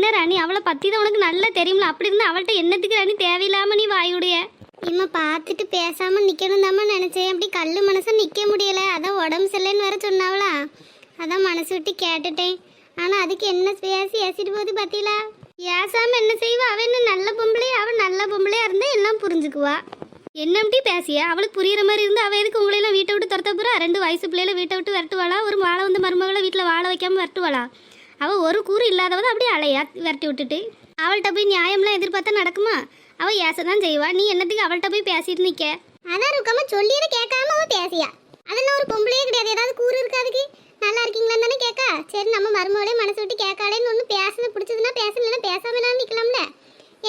இல்லை ராணி, அவளை பற்றி தான் உனக்கு நல்லா தெரியும்ல. அப்படி இருந்தால் அவள்கிட்ட என்னத்துக்கு ராணி தேவையில்லாமல் நீ வாயுடைய? இம்மா பார்த்துட்டு பேசாமல் நிற்கணும் தாம்மா நினச்சேன். அப்படி கல் மனசை நிற்க முடியலை. அதான் உடம்பு சரியில்லைன்னு வேற சொன்னாவளா, அதான் மனசு விட்டு கேட்டுட்டேன். ஆனால் அதுக்கு என்ன பேசி ஏசிட்டு போகுது பார்த்தீங்களா? ஏசாமல் என்ன செய்வா? அவள் என்ன நல்ல பொம்பளை? அவள் நல்ல பொம்பளையா இருந்தால் எல்லாம் புரிஞ்சுக்குவா. என்னம்டி பேசிய? அவளுக்கு புரியுற மாதிரி இருந்து அவள் எதுக்கு உங்களையெல்லாம் வீட்டை விட்டு துரத்த போகிறா? 2 வயசு பிள்ளையில வீட்டை விட்டு விரட்டுவாளா? ஒரு வாழை வந்து மருமகளை வீட்டில் வாழ வைக்காமல் விரட்டுவாளா? அவள் ஒரு கூறு இல்லாதவதான் அப்படியே அலையா விரட்டி விட்டுட்டு. அவள்கிட்ட போய் நியாயம்லாம் எதிர்பார்த்தா நடக்குமா? அவள் ஏசதான் செய்வா. நீ என்னத்துக்கு அவள்கிட்ட போய் பேசிட்டு நிற்க? அதான் இருக்காம சொல்லியதை கேட்காம அவள் பேசியா. அதெல்லாம் ஒரு பொம்பளையே கிடையாது. ஏதாவது கூறு இருக்காதுக்கு நல்லா இருக்கீங்களான்னு தானே கேட்கா. சரி நம்ம மருமகளே மனசு விட்டு கேட்காளேன்னு ஒன்று பேசுறது பிடிச்சதுன்னா பேசலாம், பேசாமலாம் நிற்கலாம்ல.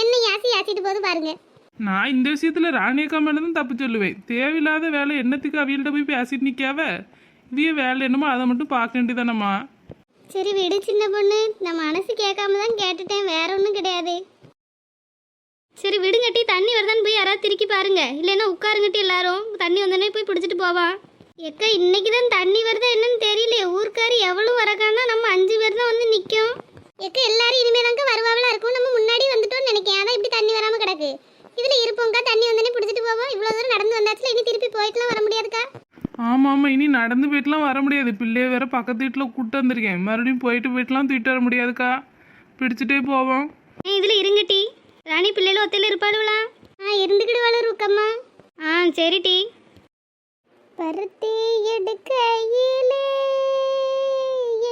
என்ன ஏசிட்டு போது பாருங்க. நான் இந்த விஷயத்துல ராணியக்கா மேலதான் தப்பு சொல்லுவேன். தேவையில்லாத வேலை என்னத்துக்கு அவியல்கிட்ட போய் பேசிட்டு நிக்காவ? இவிய வேலை என்னமோ அதை மட்டும் பார்க்க வேண்டியதானம்மா. சரி விடு சின்ன பொண்ணு, நான் மனசு கேட்காம தான் கேட்டுட்டேன், வேற ஒன்றும் கிடையாது. சரி விடுங்கட்டி, தண்ணி வருதான்னு போய் யாராவது திருக்கி பாருங்க. இல்லைன்னா உட்காருங்கட்டி, எல்லாரும் தண்ணி வந்தோடனே போய் பிடிச்சிட்டு போவான். எக்கா இன்னைக்கு தான் தண்ணி வருதா என்னன்னு தெரியல. ஊர்க்காரி எவ்வளோ வரக்கானா நம்ம 5 பேர் தான் வந்து நிற்கும். எக்கா எல்லாரும் இனிமே தாங்க வருவாவெல்லாம் இருக்கும். நம்ம முன்னாடி வந்துட்டோம்னு நினைக்கிறேன். அதான் இப்படி தண்ணி வராமல் கிடக்கு. இதில் இருப்போங்க்கா, தண்ணி வந்தோடனே பிடிச்சிட்டு போவோம். இவ்வளோ தூரம் நடந்து வந்தாச்சுல, இனி திருப்பி போயிட்டுலாம் வர முடியாதுக்கா. ஆமாம் ஆமாம், இனி நடந்து போயிட்டுலாம் வர முடியாது. பிள்ளைய வேற பக்கத்து வீட்டில் கூப்பிட்டு வந்திருக்கேன். மறுபடியும் போயிட்டுலாம் தூக்கிட்டு வர முடியாதுக்கா. பிடிச்சிட்டே போவோம். இதில் இருங்கட்டி. ராணி பிள்ளைகள் ஒத்தையில் இருப்பாளுவலா? இருந்துக்கிட்டு வளருக்கம்மா. சரி டி. பருத்தி எடுக்கையிலே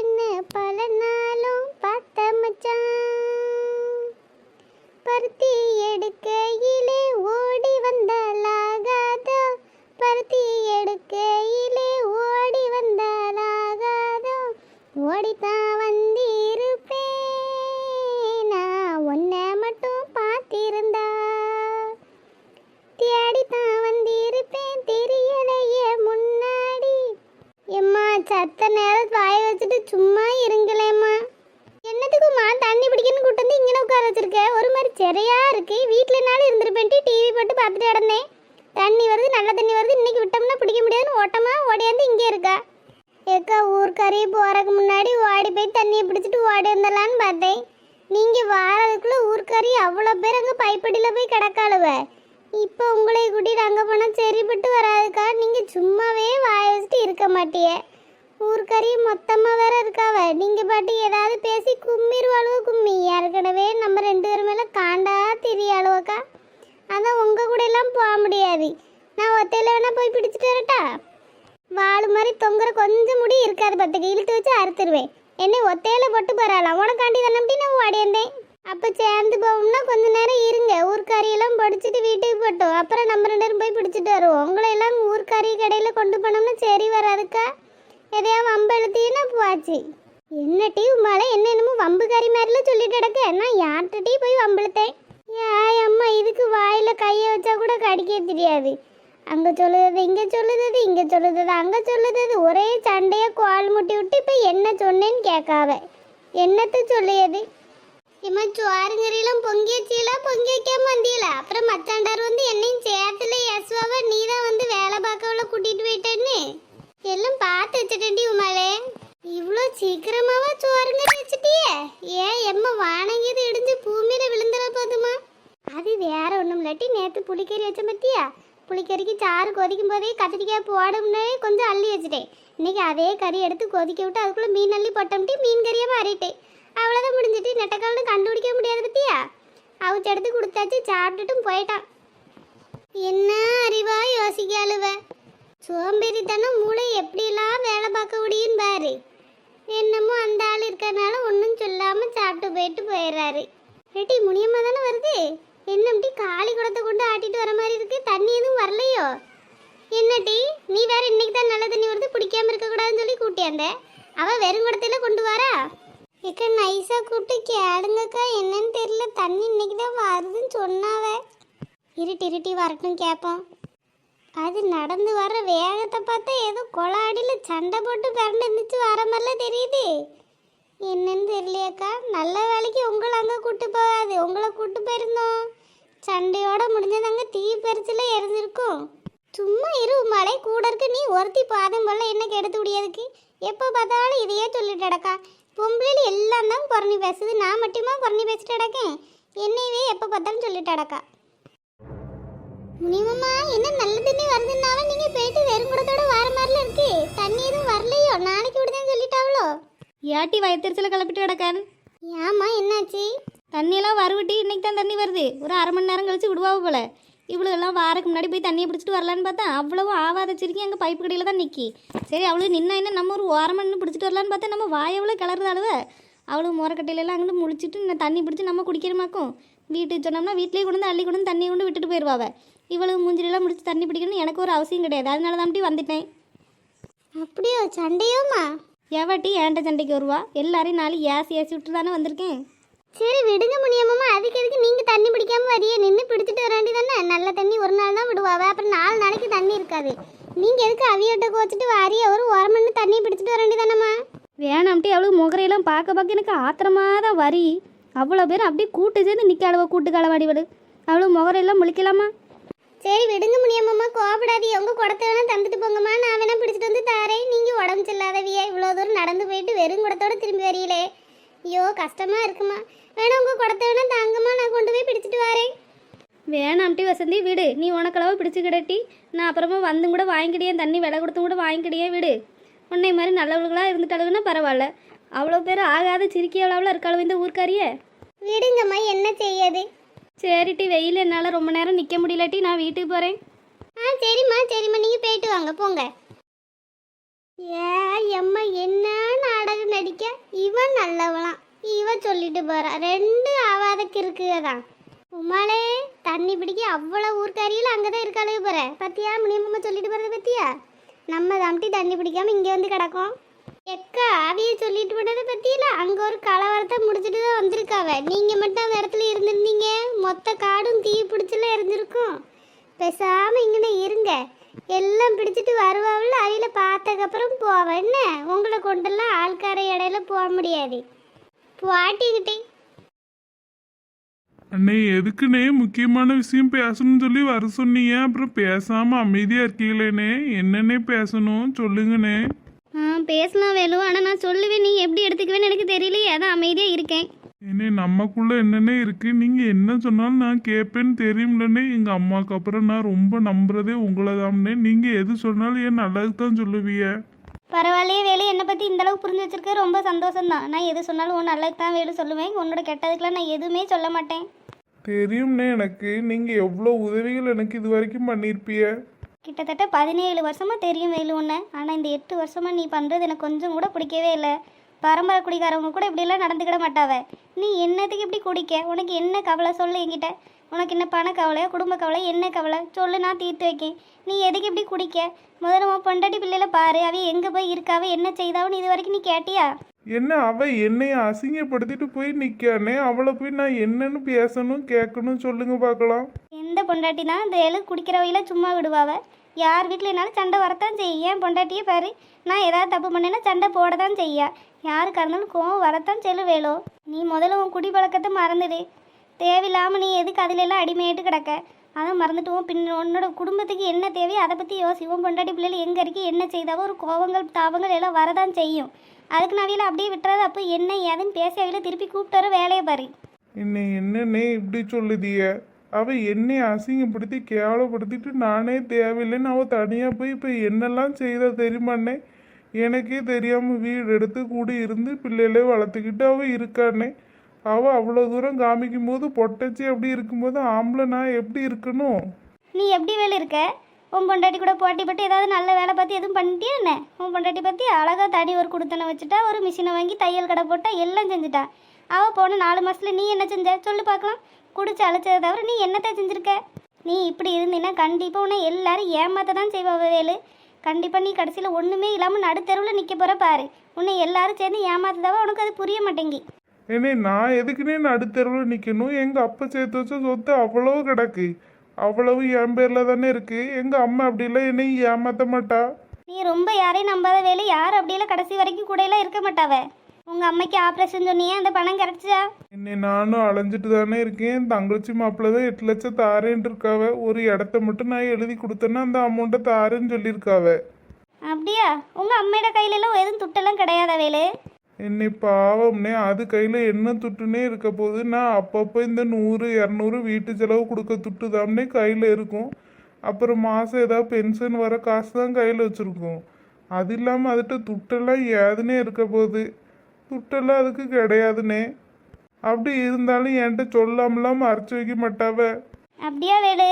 என்ன பல நாளும் பார்த்த மச்சான். பருத்தி எடுக்கையிலே ஓடி வந்தாலாகாதோ. பருத்தி எடுக்கையிலே ஓடி வந்தாலாகாதோ. ஓடித்தான் வந்திருப்பேன் நான் உன்னை மட்டும் பார்த்திருந்தா. தேடித்தான் வந்திருப்பேன் தெரியலையே முன்னாடி. எம்மா சத்த நேரம் வாய வச்சுட்டு சும்மா இருங்களேம்மா. என்னத்துக்குமா தண்ணி பிடிக்கணும்னு கூட்டு வந்து இங்கே உட்கார வச்சிருக்க? ஒரு மாதிரி சிறையா இருக்கு. வீட்டிலனாலும் இருந்திருப்பேன்ட்டு டிவி போட்டு பார்த்துட்டு கிடந்தேன். தண்ணி வருது, நல்ல தண்ணி வருது, இன்னைக்கு விட்டோம்னா பிடிக்க முடியாதுன்னு ஓட்டமா ஓடியாந்து இங்கே இருக்கா. ஏக்கா ஊர்க்கறி போறதுக்கு முன்னாடி ஓடி போய் தண்ணியை பிடிச்சிட்டு ஓடி வந்துடலான்னு பார்த்தேன். நீங்கள் வாரதுக்குள்ளே ஊர்க்கறி அவ்வளோ பேர் அங்கே பைப்படியில் போய் கிடக்காளுவ. இப்போ உங்களை கூட்டிட்டு அங்கே போனால் சரிப்பட்டு வராதுக்கா. நீங்கள் சும்மாவே வாய வச்சுட்டு இருக்க மாட்டிய. ஊர்க்கறி மொத்தமாக வேற இருக்காவ. நீங்கள் பாட்டி ஏதாவது பேசி கும்மிருவாளுவோ. கும்மி ஏற்கனவே நம்ம 2 பேர் மேலே காண்டா திரியாளுவக்கா. அதான் உங்கள் கூட எல்லாம் போக முடியாது. நான் ஒத்தையில் வேணா போய் பிடிச்சிட்டு வரட்டா? வாழு மாதிரி தொங்குற கொஞ்சம் முடி இருக்காது பத்துக்கு, இழுத்து வச்சு அறுத்துருவேன். என்னை ஒத்தையில் போட்டு போகிறாளாம். உனக்காண்டி தானே நான் ஓடியிருந்தேன். அப்போ சேர்ந்து போவோம்னா கொஞ்ச நேரம் இருங்க. ஊர்க்கறியெல்லாம் படிச்சுட்டு வீட்டுக்கு போட்டோம். அப்புறம் நம்ம 2 பேரும் போய் பிடிச்சிட்டு வருவோம். உங்களை எல்லாம் ஊர்க்கறி கடையில் கொண்டு போனோம்னா சரி வராதுக்கா. எதையா வம்பு எழுத்தினா போச்சு. என்ன டீ மழை என்ன என்னமோ வம்பு கறி மாதிரிலாம் சொல்லிட்டு கிடக்க. நான் யார்கிட்ட டீ போய் வம்புழுத்தேன்? ஏய் அம்மா, இதுக்கு வாயில் கையை வச்சா கூட கடிக்க தெரியாது. அங்கே சொல்லுறது இங்கே சொல்லுறது, இங்கே சொல்லுறது அங்கே சொல்லுறது, ஒரே சண்டையாக கோல் முட்டி விட்டு இப்போ என்ன சொன்னேன்னு கேட்காவ. என்னத்து சொல்லியது? இம்மா சோறுங்கறியெல்லாம் பொங்கி வச்சியெல்லாம் பொங்கி வைக்காம வந்தியல. அப்புறம் மச்சாண்டார் வந்து என்னையும் சேத்துல எஸ்வாவ நீ தான் வந்து வேலை பார்க்கவள கூட்டிட்டு போயிட்டேன்னு எல்லாம் பார்த்து வச்சுட்டேன்டி உமாலே. இவ்வளோ சீக்கிரமாவா சோறுங்கறி வச்சுட்டியே? ஏன் எம்மா வானங்கியது இடிஞ்சு பூமியில விழுந்துட போதுமா? அது வேற ஒன்றும் இல்லாட்டி நேற்று புளிக்கறி வச்ச பத்தியா? புளிக்கறிக்கு சாறு கொதிக்கும் போதே கத்திரிக்காய் போடும்னே கொஞ்சம் அள்ளி வச்சுட்டேன். இன்னைக்கு அதே கறி எடுத்து கொதிக்க விட்டு அதுக்குள்ளே மீன் அள்ளி போட்டோம்ட்டு மீன் கறியாக மாறிட்டேன். அவ்வளோதான் முடிஞ்சிட்டு. நெட்டக்கால்னு கண்டுபிடிக்க முடியாது பத்தியா? அவுச்சு எடுத்து கொடுத்தாச்சு, சாப்பிட்டுட்டும் போயிட்டான். என்ன அறிவா யோசிக்காளுவ. சோம்பேறித்தனம் மூளை எப்படிலாம் வேலை பார்க்க முடியும் பாரு. என்னமோ அந்த ஆள் இருக்கனால ஒன்றும் சொல்லாமல் சாப்பிட்டு போயிட்டு போயிடுறாரு. ரெட்டி முனியம்மா தானே வருது. என்னம்டி காளி குடத்தை கொண்டு ஆட்டிட்டு வர மாதிரி இருக்கு. தண்ணி எதுவும் வரலையோ? என்னடி நீ வேற இன்னைக்கு தான் நல்ல தண்ணி வருது பிடிக்காம இருக்கக்கூடாதுன்னு சொல்லி கூட்டியாந்த. அவள் வெறும் குடத்தையில கொண்டு வரா. ஏக்கா நைஸாக கூப்பிட்டு கேளுங்கக்கா, என்னன்னு தெரியல, தண்ணி இன்னைக்கு தான் வருதுன்னு சொன்னாவ. இருட்டி வரட்டும் கேட்போம். அது நடந்து வர்ற வேகத்தை பார்த்தா ஏதோ கொலாடியில் சண்டை போட்டு பிறண்டு இருந்துச்சு வர மாதிரிலாம் தெரியுது. என்னன்னு தெரியலையாக்கா. நல்ல வேலைக்கு உங்களை அங்கே கூட்டு போகாது. உங்களை கூட்டு போயிருந்தோம் சண்டையோட முடிஞ்சதாங்க தீ பறிச்சுல எரிஞ்சிருக்கும். சும்மா இரு மழை கூட இருக்கு. நீ ஒருத்தி பாதம் போல என்ன கெடுத்து முடியாதுக்கு எப்போ பார்த்தாலும் இதையே சொல்லிட்டு கிடக்கா. பொம்பளையில எல்லாம் தான் புறணி பேசுது, நான் மட்டுமா புறணி பேசிட்டு அடக்கேன். என்னையவே எப்போ பார்த்தாலும் சொல்லிட்டு அடக்கா. முனியம்மா என்ன நல்ல தண்ணி வருதுன்னாலும் நீங்கள் போயிட்டு வெறும் குடத்தோட வர மாதிரில இருக்கு. தண்ணி எதுவும் வரலையோ? நாளைக்கு விடுதேன்னு சொல்லிட்டாவளோ? ஏட்டி வயத்திரிச்சல கிளப்பிட்டு கிடக்கான். ஏம்மா என்னாச்சு? தண்ணியெல்லாம் வருவிட்டி, இன்னைக்கு தான் தண்ணி வருது. ஒரு அரை மணி நேரம் கழிச்சு விடுவாவு போல. இவ்வளோலாம் வாரக்கு முன்னாடி போய் தண்ணியை பிடிச்சிட்டு வரலான்னு பார்த்தா அவ்வளவு ஆவாத சிரிக்கி அங்கே பைப்பு கடையில் தான் நிற்கி. சரி அவ்வளோ நின்னா என்ன நம்ம ஒரு ஓரமாக நின்று பிடிச்சிட்டு வரலான்னு பார்த்தா நம்ம வாயவ்வளோ கிளறுது அளவு. அவ்வளோ முறக்கட்டையிலலாம் அங்கிட்டு முழிச்சிட்டு இந்த தண்ணி பிடிச்சி நம்ம குடிக்கிறமாக்கும். வீட்டுக்கு சொன்னோம்னா வீட்டிலேயே கொண்டு வந்து அள்ளி கொண்டு வந்து தண்ணி கொண்டு விட்டுட்டு போயிடுவாவ. இவ்வளவு மூஞ்சிலெல்லாம் முடிச்சு தண்ணி பிடிக்கணும்னு எனக்கு ஒரு அவசியம் கிடையாது. அதனால தான் வந்துட்டேன். அப்படியோ? சண்டையோம்மா? எவாட்டி ஏன்ட்ட சண்டைக்கு வருவா? எல்லாரையும் நாலு ஏசி விட்டு தானே வந்திருக்கேன். சரி விடுங்க முனியம்மா, அதுக்கு எதுக்கு நீங்கள் தண்ணி பிடிக்காம வரியே? நின்று பிடிச்சிட்டு வர வேண்டியதானே? நல்ல தண்ணி ஒரு நாள் தான் விடுவாவ, அப்புறம் 4 நாளைக்கு தண்ணி இருக்காது. நீங்கள் எதுக்கு அவியோட்ட கோச்சிட்டு வாரிய ஒரு மணி தண்ணி பிடிச்சிட்டு வர வேண்டியதானம்மா? வேணாம்ட்டி அவ்வளோ முகரையெல்லாம் பார்க்க எனக்கு ஆத்திரமாக தான் வரி. அவ்வளோ பேர் அப்படியே கூட்டு சேர்ந்து நிற்க அளவா கூட்டு களவாடிவடு. அவ்வளோ முகரையெல்லாம் முழிக்கலாமா? சரி விடுங்க முனியம்மா, கோபப்படாதீ. உங்கள் குடத்தை வேணா தந்துட்டு போங்கம்மா, நான் வேணா பிடிச்சிட்டு வந்து தாரேன். நீங்கள் உடம்பு செல்லாதவியா இவ்வளோ தூரம் நடந்து போயிட்டு வெறும் குடத்தோட திரும்பி வரீங்களே. ஐயோ கஷ்டமா இருக்குமா. வேணா உங்கள் குடத்தை வேணா தாங்கம்மா, நான் கொண்டு போய் பிடிச்சிட்டு வரேன். வேணாம்ட்டி வசந்தி விடு. நீ உனக்களவு பிடிச்சி கிடட்டி நான் அப்புறமா வந்து கூட வாங்கிக்கிடியேன். தண்ணி விலை கொடுத்தும் கூட வாங்கிக்கிடியே விடு. உன்னை மாதிரி நல்லவர்களாக இருந்துட்டாளுன்னா பரவாயில்ல. அவ்வளோ பேர் ஆகாத சிரிக்கி எவ்வளோ இருக்காளவு இந்த ஊர்க்காரியே. விடுங்கம்மா, என்ன செய்யாது. சரிட்டி வெயில் என்னால் ரொம்ப நேரம் நிற்க முடியலட்டி நான் வீட்டுக்கு போகிறேன். சரிம்மா சரிம்மா, நீங்கள் போயிட்டு வாங்க போங்க. அம்மா என்ன நாடகம் நடிக்க. இவன் நல்லவளாம், இவன் சொல்லிட்டு போறா. 2 ஆவாதக்கு இருக்குதான். உமாலே தண்ணி பிடிக்க அவ்வளோ ஊர்க்காரியில் அங்கே தான் இருக்காளே போற. பத்தியா முனியம்மா சொல்லிட்டு போறத பத்தியா? நம்ம தாம்ட்டி தண்ணி பிடிக்காம இங்கே வந்து கிடக்கும். எக்கா அவைய சொல்லிட்டு போனதை பத்தியில அங்கே ஒரு கலவரத்தை முடிச்சுட்டு தான் வந்திருக்காவ. நீங்கள் மட்டும் அந்த இடத்துல இருந்திருந்தீங்க மொத்த காடும் தீ பிடிச்சல இருந்திருக்கும். பேசாமல் இங்கே இருங்க, எல்லாம் பிடிச்சிட்டு வருவாவில். அவையில பார்த்ததுக்கப்புறம் போவேன். என்ன உங்களை கொண்டெல்லாம் ஆள்கார இடையில போக முடியாது. பாட்டிக்கிட்டே அண்ணே எதுக்குண்ணே முக்கியமான விஷயம் பேசணும்னு சொல்லி வர சொன்னீங்க, அப்புறம் பேசாம அமைதியா இருக்கீங்களேண்ணே. என்னன்னே பேசணும் சொல்லுங்கண்ணே. பேசலாம் வேலு, ஆனால் நான் சொல்லுவேன், நீ எப்படி எடுத்துக்குவேன்னு எனக்கு தெரியலையே, அதான் அமைதியாக இருக்கேன். என்னே நமக்குள்ள என்னென்ன இருக்கு, நீங்க என்ன சொன்னாலும் நான் கேட்பேன்னு தெரியும்லண்ணே. எங்க அம்மாவுக்கு அப்புறம் நான் ரொம்ப நம்புறதே உங்களை தான்ண்ணே. நீங்க எது சொன்னாலும் என் நல்லதுக்கு தான் சொல்லுவீங்க. பரவாயில்லையே வேலு, என்னை பற்றி இந்தளவுக்கு புரிஞ்சு வச்சிருக்க ரொம்ப சந்தோஷம்தான். நான் எது சொன்னாலும் உன் நல்லதுக்கு தான் வேலு சொல்லுவேன். உன்னோட கெட்டதுக்கெலாம் நான் எதுவுமே சொல்ல மாட்டேன். தெரியும்ண்ணே எனக்கு. நீங்க எவ்வளோ உதவிகள் எனக்கு இது வரைக்கும் பண்ணியிருப்பீங்க. கிட்டத்தட்ட 17 வருஷமாக தெரியும் வேலு உன்னை. ஆனால் இந்த 8 வருஷமாக நீ பண்ணுறது எனக்கு கொஞ்சம் கூட பிடிக்கவே இல்லை. பரம்பரை குடிக்காரவங்க கூட இப்படியெல்லாம் நடந்துக்கிட மாட்டாவ. நீ என்னத்துக்கு இப்படி குடிக்க? உனக்கு என்ன கவலை சொல்லு என்கிட்ட. உனக்கு என்ன பண கவலையா குடும்ப கவலை என்ன கவலை சொல்லு, நான் தீர்த்து வைக்கேன். நீ எதுக்கு இப்படி குடிக்க? முதல்ல உன் பொண்டாட்டி பிள்ளையில பாரு, அவ எங்கே போய் இருக்காவ என்ன செய்தாவன்னு இது வரைக்கும் நீ கேட்டியா? என்ன அவ என்னைய அசிங்கப்படுத்திட்டு போய் நிற்கானே, அவளை போய் நான் என்னன்னு பேசணும் கேட்கணும் சொல்லுங்க பார்க்கலாம். எந்த பொண்டாட்டி தான் இந்த ஏழு குடிக்கிறவையில சும்மா விடுவாவ? யார் வீட்டில் என்னாலும் சண்டை வரத்தான் செய்ய. என் பொண்டாட்டியே பாரு, நான் ஏதாவது தப்பு பண்ணேன்னா சண்டை போட தான் செய்யா. யாருக்கா இருந்தாலும் கோவம் வரத்தான் செல்லுவேலோ. நீ முதல்ல உன் குடி பழக்கத்தை மறந்துடு. தேவையில்லாமல் நீ எதுக்கு அதிலெல்லாம் அடிமையாയിട്ട് கிடக்க? அதை மறந்துட்டுவோம். உன்னோட குடும்பத்துக்கு என்ன தேவையோ அதை பற்றி யோசிவோம். பொண்டாட்டி பிள்ளைகள் எங்கே இருக்கு என்ன செய்தாவோ ஒரு கோவங்கள் தாவங்கள் எல்லாம் வரதான் செய்யும். அதுக்கு நான் அவையில் அப்படியே விட்டுறது. அப்போ என்ன ஏதுன்னு பேசி அவையில் திருப்பி கூப்பிட்டு வர வேலையை பாரு. என்னன்னே இப்படி சொல்லுதிய? அவ என்னை அசிங்கப்படுத்தி கேவலப்படுத்திட்டு நானே தேவையில்லைன்னு அவள் தனியாக போய் இப்போ என்னெல்லாம் செய்த தெரியுமாண்ணே? எனக்கே தெரியாமல் வீடு எடுத்து கூட இருந்து பிள்ளைகளே வளர்த்துக்கிட்டு அவள் இருக்கானே. அவள் அவ்வளோ தூரம் காமிக்கும் போது பொட்டச்சி அப்படி இருக்கும்போது ஆம்பளை நான் எப்படி இருக்கணும்? நீ எப்படி வேலை இருக்க? உன் பொண்டாட்டி கூட போட்டி போட்டு ஏதாவது நல்ல வேலை பார்த்து எதுவும் பண்ணிட்டியா என்ன? உன் பொண்டாட்டி பற்றி அழகாக தனி ஒரு குடுத்தனை வச்சுட்டா, ஒரு மிஷினை வாங்கி தையல் கடை போட்டா, எல்லாம் செஞ்சுட்டா. அவள் போன 4 மாதத்தில் நீ என்ன செஞ்ச சொல்லு பார்க்கலாம். குடிச்சு அழைச்சதை தவிர நீ என்னத்தை செஞ்சுருக்க? நீ இப்படி இருந்தீன்னா கண்டிப்பாக உன்னை எல்லாரும் ஏமாத்த தான் செய்வாவ வேலு. கண்டிப்பாக நீ கடைசியில் ஒன்றுமே இல்லாமல் நடுத்தெருவில் நிற்க போகிற பாரு. உன்னை எல்லாரும் சேர்ந்து ஏமாத்ததாவா? உனக்கு அது புரிய மாட்டேங்கி. ஏன்னே நான் எதுக்குன்னே நடுத்தெருவில் நிற்கணும்? எங்கள் அப்பா சேர்த்து வச்ச சொத்து அவ்வளோ கிடக்கு, அவ்வளவு என் பேரில் தானே இருக்குது. எங்கள் அம்மா அப்படிலாம் என்னை ஏமாற்ற மாட்டா. நீ ரொம்ப யாரையும் நம்பாத வேலை. யார் அப்படியெல்லாம் கடைசி வரைக்கும் கூடையெல்லாம் இருக்க மாட்டாவ. உங்கள் அம்மைக்கு ஆப்ரேஷன் சொன்னியே, அந்த பணம் கிடச்சிச்சா? என்னை நானும் அலைஞ்சிட்டு தானே இருக்கேன். தங்கச்சி மாப்பிள்ள தான் 8 லட்சம் தாரேன்னு இருக்காவ. ஒரு இடத்த மட்டும் நான் எழுதி கொடுத்தேன்னா அந்த அமௌண்ட்டை தாரேன்னு சொல்லியிருக்காவ. அப்படியா? உங்கள் அம்மையோட கையிலெல்லாம் எதுவும் துட்டெல்லாம் கிடையாதா வேலு? என்னை பாவம்னே, அது கையில் என்ன துட்டுனே இருக்க போகுது. நான் அப்பப்போ இந்த 100 200 வீட்டு செலவு கொடுக்க துட்டு தாம்னே கையில் இருக்கும். அப்புறம் மாதம் ஏதாவது பென்ஷன் வர காசு தான் கையில் வச்சுருக்கோம். அது இல்லாமல் அதுகிட்ட துட்டெல்லாம் ஏதுனே இருக்க போகுது. துட்டெல்லாம் அதுக்கு கிடையாதுனே. அப்படி இருந்தாலும் என்கிட்ட சொல்லாமலாம் மறைச்சி வைக்க மாட்டாவ. அப்படியா வேலு?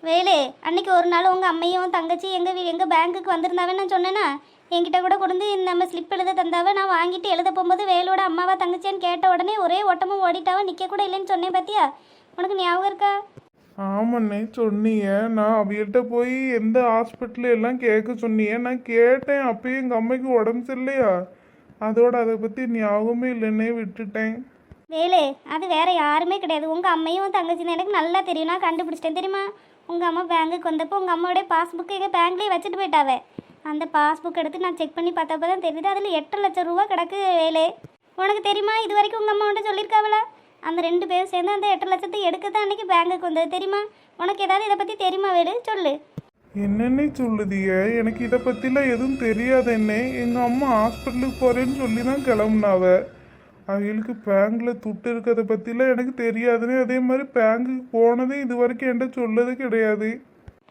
வேலு, அன்னைக்கு ஒரு நாள் உங்கள் அம்மையும் தங்கச்சி எங்கள் பேங்க்குக்கு வந்திருந்தாவே நான் சொன்னேன்னா, என்கிட்ட கூட கொண்டு நம்ம ஸ்லிப் எழுத தந்தாவ. நான் வாங்கிட்டு எழுத போகும்போது வேலோட அம்மாவா தங்கச்சின்னு கேட்ட உடனே ஒரே ஓட்டமும் ஓடிட்டாவ. நிற்க கூட இல்லைன்னு சொன்னேன் பார்த்தியா? உனக்கு ஞாபகம் இருக்கா? ஆமாண்ணே சொன்னீங்க. நான் அவையிட்ட போய் எந்த ஹாஸ்பிட்டல் எல்லாம் கேட்க சொன்னீங்க. நான் கேட்டேன். அப்பயும் எங்கள் அம்மைக்கு உடம்பு சரியில்லையா, அதோட அதை பற்றி ஞாபகமே இல்லைன்னே விட்டுட்டேன். வேலு, அது வேற யாருமே கிடையாது. உங்கள் அம்மையும் தங்கச்சின்னு எனக்கு நல்லா தெரியும். நான் கண்டுபிடிச்சிட்டேன் தெரியுமா? உங்கள் அம்மா பேங்குக்கு வந்தப்போ உங்கள் அம்மாவோடைய பாஸ்புக்கு எங்கள் பேங்க்லேயே வச்சுட்டு போயிட்டாவே. அந்த பாஸ்புக் எடுத்து நான் செக் பண்ணி பார்த்தப்போ தான் தெரியுது அதில் 8 லட்சம் ரூபா கிடக்கு. வேலு, உனக்கு தெரியுமா? இது வரைக்கும் உங்கள் அம்மா உன்ட்ட சொல்லியிருக்காவளா? அந்த 2 பேரும் சேர்ந்து அந்த 8 லட்சத்தை எடுக்க தான் அன்றைக்கி பேங்குக்கு வந்தது தெரியுமா? உனக்கு ஏதாவது இதை பற்றி தெரியுமா வேலு? சொல்லு. என்னன்னே சொல்லுதிய? எனக்கு இதை பற்றிலாம் எதுவும் தெரியாது. என்ன எங்கள் அம்மா ஹாஸ்பிட்டலுக்கு போகிறேன்னு சொல்லி தான் கிளம்புனாவ. அவங்களுக்கு பேங்கில் துட்டு இருக்கிறத பற்றிலாம் எனக்கு தெரியாதுன்னு. அதே மாதிரி பேங்குக்கு போனதே இது வரைக்கும் என்கிட்ட சொல்லது கிடையாது.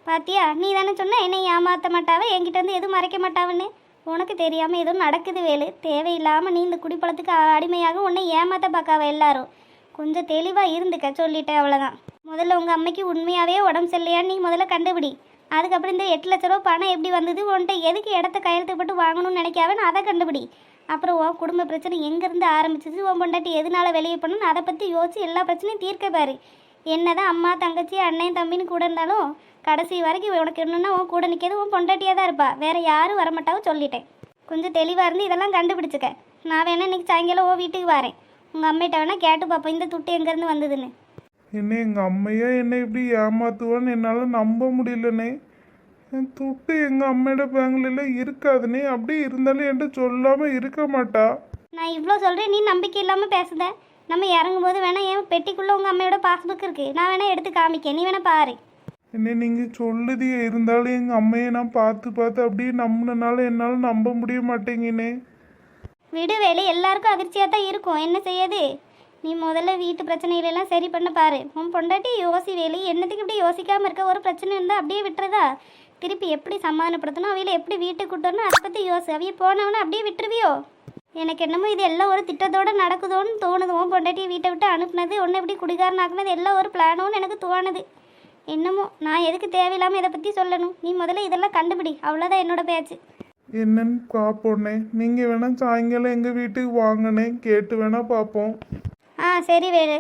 பாத்தியா, நீ தானே சொன்ன என்னை ஏமாற்ற மாட்டாவே, என்கிட்ட வந்து எதுவும் மறைக்க மாட்டாவன்னு. உனக்கு தெரியாமல் எதுவும் நடக்குது வேலு. தேவையில்லாமல் நீ இந்த குடிப்பழத்துக்கு அடிமையாக உன்னை ஏமாற்ற பார்க்காவ எல்லாரும். கொஞ்சம் தெளிவாக இருந்துக்க, சொல்லிட்டேன், அவ்வளோதான். முதல்ல உங்கள் அம்மைக்கு உண்மையாகவே உடம்பு சரியில்லையான்னு நீ முதல்ல கண்டுபிடி. அதுக்கப்புறம் இந்த 8 லட்ச ரூபா பணம் எப்படி வந்தது, உன்கிட்ட எதுக்கு இடத்த கையெழுத்து போட்டு வாங்கணும்னு நினைக்காவன்னு அதை கண்டுபிடி. அப்புறம் உன் குடும்ப பிரச்சனை எங்கேருந்து ஆரம்பிச்சிச்சு, உன் பொண்டாட்டி எதனால வெளியே பண்ணணும்னு அதை பற்றி யோசிச்சு எல்லா பிரச்சனையும் தீர்க்க பாரு. என்னதான் அம்மா தங்கச்சி அண்ணன் தம்பின்னு கூட இருந்தாலும் கடைசி வரைக்கும் உனக்கு என்னன்னா உன் கூட நிற்கிறது உன் பொண்டாட்டியாக தான் இருப்பா. வேற யாரும் வரமாட்டாவோ, சொல்லிட்டேன். கொஞ்சம் தெளிவாக இருந்து இதெல்லாம் கண்டுபிடிச்சிக்க. நான் வேணா இன்னைக்கு சாயங்காலம் உன் வீட்டுக்கு வரேன். உங்கள் அம்மிட்ட வேணா கேட்டு பார்ப்போம் இந்த துட்டு எங்கேருந்து வந்ததுன்னு. என்ன எங்கள் அம்மையா என்னை இப்படி ஏமாத்துவான்னு என்னால் நம்ப முடியலனே. என் துட்டு எங்கள் அம்மையோட பேங்கில் இருக்காதுனே. அப்படி இருந்தாலும் என்கிட்ட சொல்லாமல் இருக்க மாட்டா. நான் இவ்வளோ சொல்கிறேன், நீ நம்பிக்கை இல்லாமல் பேசுத. நம்ம இறங்கும்போது வேணா என் பெட்டிக்குள்ளே உங்கள் அம்மையோட பாஸ்புக் இருக்குது, நான் வேணா எடுத்து காமிக்க, நீ வேணா பாரு. என்ன நீங்கள் சொல்லுதியே, இருந்தாலும் எங்கள் அம்மையை நான் பார்த்து அப்படியே நம்பினால என்னால் நம்ப முடிய மாட்டேங்கினே. விடு வேலை, எல்லாருக்கும் அதிர்ச்சியாக தான் இருக்கும். என்ன செய்யாது? நீ முதல்ல வீட்டு பிரச்சனைகளெல்லாம் சரி பண்ண பாரு. உன் பொண்டாட்டி யோசி வேலை. என்னத்துக்கு இப்படி யோசிக்காமல் இருக்க? ஒரு பிரச்சனை இருந்தால் அப்படியே விட்டுறதா? திருப்பி எப்படி சமாதானப்படுத்தணும், அவையில எப்படி வீட்டுக்கு கூட்டணும், அதை பற்றி யோசி. அவைய போனவன அப்படியே விட்டுருவியோ? எனக்கு என்னமோ இது எல்லாம் ஒரு திட்டத்தோடு நடக்குதோன்னு தோணுது. உன் பொண்டாட்டியை வீட்டை விட்டு அனுப்புனது, ஒன்று எப்படி குடிகாரன் ஆக்குனது எல்லாம் ஒரு பிளானோன்னு எனக்கு தோணுது. என்னமோ நான் எதுக்கு தேவையில்லாமல் இதை பற்றி சொல்லணும்? நீ முதல்ல இதெல்லாம் கண்டுபிடி, அவ்வளோதான் என்னோட பேச்சு. என்னன்னு பார்ப்போண்ணே. நீங்கள் வேணா சாயங்காலம் எங்கள் வீட்டுக்கு வாங்கினே, கேட்டு வேணா பார்ப்போம். சரி வேறு.